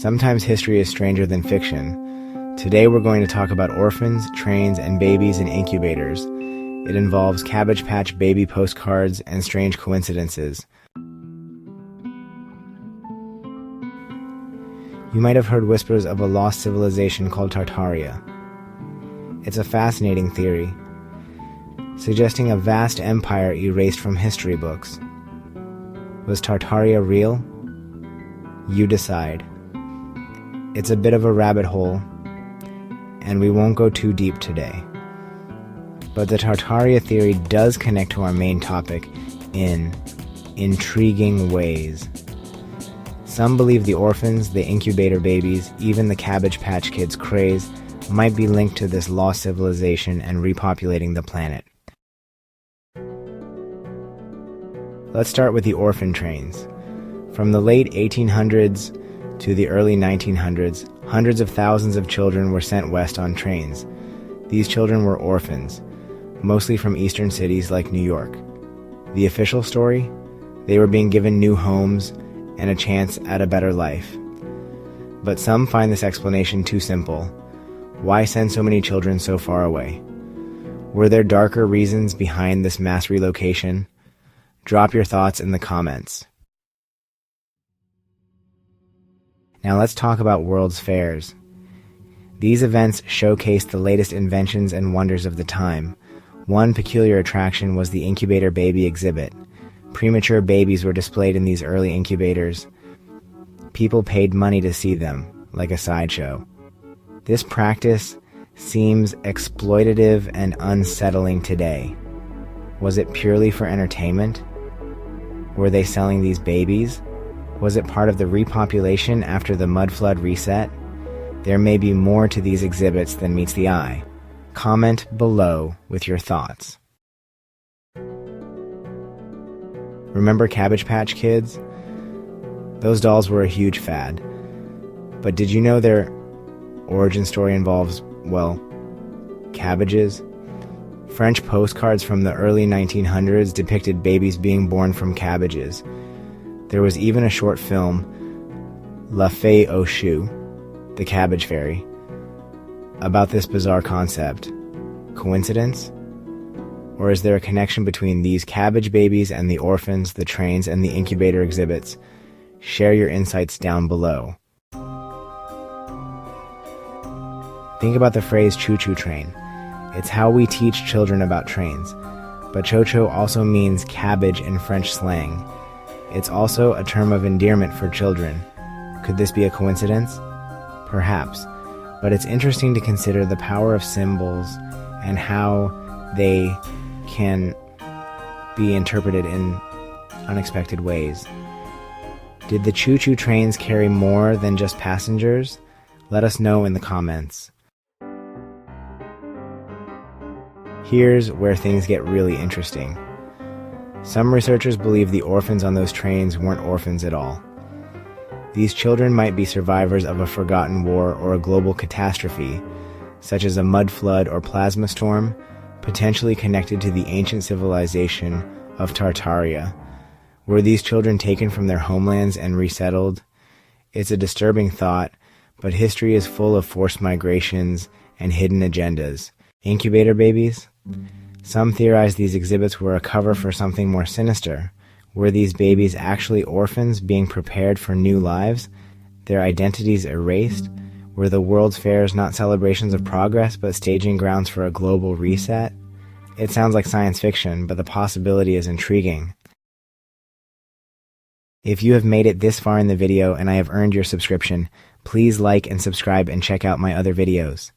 Sometimes history is stranger than fiction. Today we're going to talk about orphans, trains, and babies in incubators. It involves Cabbage Patch Baby postcards and strange coincidences. You might have heard whispers of a lost civilization called Tartaria. It's a fascinating theory, suggesting a vast empire erased from history books. Was Tartaria real? You decide. It's a bit of a rabbit hole, and we won't go too deep today. But the Tartaria theory does connect to our main topic in intriguing ways. Some believe the orphans, the incubator babies, even the Cabbage Patch Kids craze might be linked to this lost civilization and repopulating the planet. Let's start with the orphan trains. From the late 1800s to the early 1900s, hundreds of thousands of children were sent west on trains. These children were orphans, mostly from eastern cities like New York. The official story? They were being given new homes and a chance at a better life. But some find this explanation too simple. Why send so many children so far away? Were there darker reasons behind this mass relocation? Drop your thoughts in the comments. Now let's talk about World's Fairs. These events showcased the latest inventions and wonders of the time. One peculiar attraction was the incubator baby exhibit. Premature babies were displayed in these early incubators. People paid money to see them, like a sideshow. This practice seems exploitative and unsettling today. Was it purely for entertainment? Were they selling these babies? Was it part of the repopulation after the mudflood reset? There may be more to these exhibits than meets the eye. Comment below with your thoughts. Remember Cabbage Patch Kids? Those dolls were a huge fad. But did you know their origin story involves, well, cabbages? French postcards from the early 1900s depicted babies being born from cabbages. There was even a short film, La Fée aux Choux, the Cabbage Fairy, about this bizarre concept. Coincidence? Or is there a connection between these cabbage babies and the orphans, the trains, and the incubator exhibits? Share your insights down below. Think about the phrase Choo Choo Train. It's how we teach children about trains. But Cho-Cho also means cabbage in French slang. It's also a term of endearment for children. Could this be a coincidence? Perhaps. But it's interesting to consider the power of symbols and how they can be interpreted in unexpected ways. Did the Choo Choo Trains carry more than just passengers? Let us know in the comments. Here's where things get really interesting. Some researchers believe the orphans on those trains weren't orphans at all. These children might be survivors of a forgotten war or a global catastrophe, such as a mud flood or plasma storm, potentially connected to the ancient civilization of Tartaria. Were these children taken from their homelands and resettled? It's a disturbing thought, but history is full of forced migrations and hidden agendas. Incubator babies? Some theorize these exhibits were a cover for something more sinister. Were these babies actually orphans being prepared for new lives? Their identities erased? Were the World's Fairs not celebrations of progress, but staging grounds for a global reset? It sounds like science fiction, but the possibility is intriguing. If you have made it this far in the video and I have earned your subscription, please like and subscribe and check out my other videos.